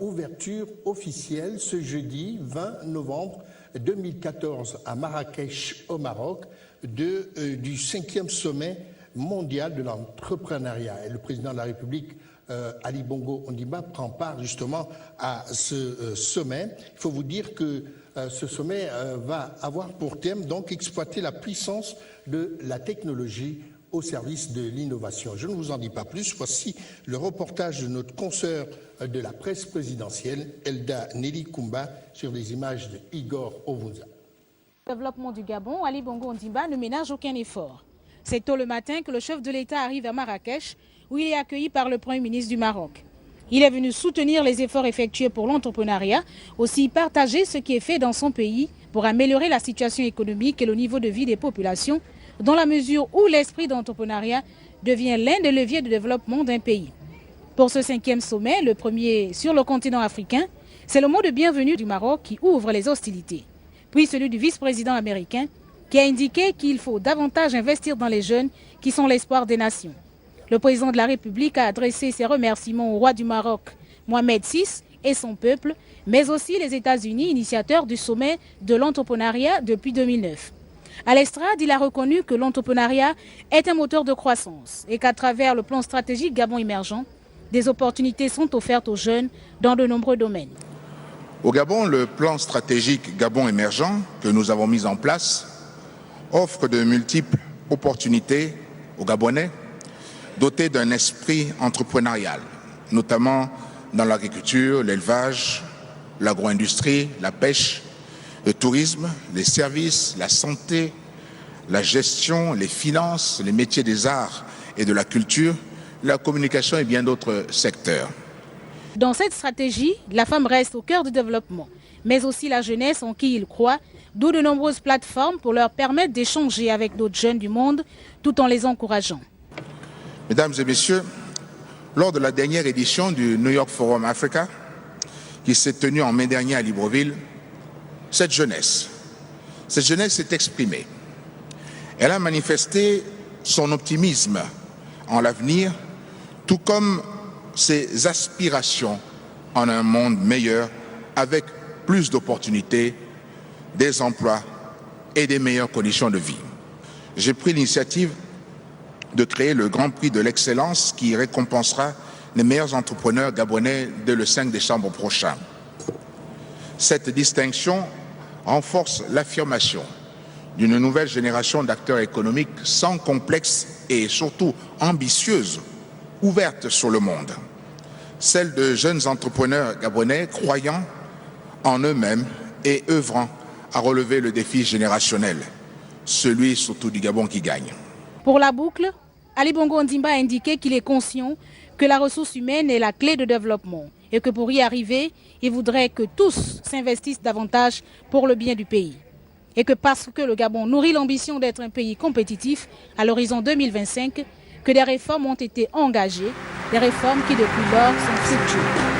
ouverture officielle ce jeudi 20 novembre 2014 à Marrakech au Maroc du 5e sommet mondial de l'entrepreneuriat. Et le président de la République, Ali Bongo Ondimba, prend part justement à ce sommet. Il faut vous dire que ce sommet va avoir pour thème donc exploiter la puissance de la technologie au service de l'innovation. Je ne vous en dis pas plus. Voici le reportage de notre consoeur de la presse présidentielle, Elda Nelly Koumba, sur les images de Igor Ovunza. Le développement du Gabon, Ali Bongo Ondimba ne ménage aucun effort. C'est tôt le matin que le chef de l'État arrive à Marrakech, où il est accueilli par le Premier ministre du Maroc. Il est venu soutenir les efforts effectués pour l'entrepreneuriat, aussi partager ce qui est fait dans son pays pour améliorer la situation économique et le niveau de vie des populations, dans la mesure où l'esprit d'entrepreneuriat devient l'un des leviers de développement d'un pays. Pour ce 5e sommet, le premier sur le continent africain, c'est le mot de bienvenue du Maroc qui ouvre les hostilités. Puis celui du vice-président américain qui a indiqué qu'il faut davantage investir dans les jeunes qui sont l'espoir des nations. Le président de la République a adressé ses remerciements au roi du Maroc, Mohamed VI, et son peuple, mais aussi les États-Unis, initiateurs du sommet de l'entrepreneuriat depuis 2009. À l'estrade, il a reconnu que l'entrepreneuriat est un moteur de croissance et qu'à travers le plan stratégique Gabon émergent, des opportunités sont offertes aux jeunes dans de nombreux domaines. Au Gabon, le plan stratégique Gabon émergent que nous avons mis en place offre de multiples opportunités aux Gabonais dotés d'un esprit entrepreneurial, notamment dans l'agriculture, l'élevage, l'agro-industrie, la pêche, le tourisme, les services, la santé, la gestion, les finances, les métiers des arts et de la culture, la communication et bien d'autres secteurs. Dans cette stratégie, la femme reste au cœur du développement, mais aussi la jeunesse en qui il croit, d'où de nombreuses plateformes pour leur permettre d'échanger avec d'autres jeunes du monde tout en les encourageant. Mesdames et messieurs, lors de la dernière édition du New York Forum Africa, qui s'est tenue en mai dernier à Libreville, cette jeunesse s'est exprimée. Elle a manifesté son optimisme en l'avenir, tout comme ses aspirations en un monde meilleur, avec plus d'opportunités, des emplois et des meilleures conditions de vie. J'ai pris l'initiative de créer le Grand Prix de l'excellence qui récompensera les meilleurs entrepreneurs gabonais dès le 5 décembre prochain. Cette distinction renforce l'affirmation d'une nouvelle génération d'acteurs économiques sans complexe et surtout ambitieuse, ouverte sur le monde. Celle de jeunes entrepreneurs gabonais croyant en eux-mêmes et œuvrant à relever le défi générationnel, celui surtout du Gabon qui gagne. Pour la boucle, Ali Bongo Ondimba a indiqué qu'il est conscient que la ressource humaine est la clé de développement et que pour y arriver, il voudrait que tous s'investissent davantage pour le bien du pays. Et que parce que le Gabon nourrit l'ambition d'être un pays compétitif à l'horizon 2025, que des réformes ont été engagées, des réformes qui depuis lors sont fructueuses.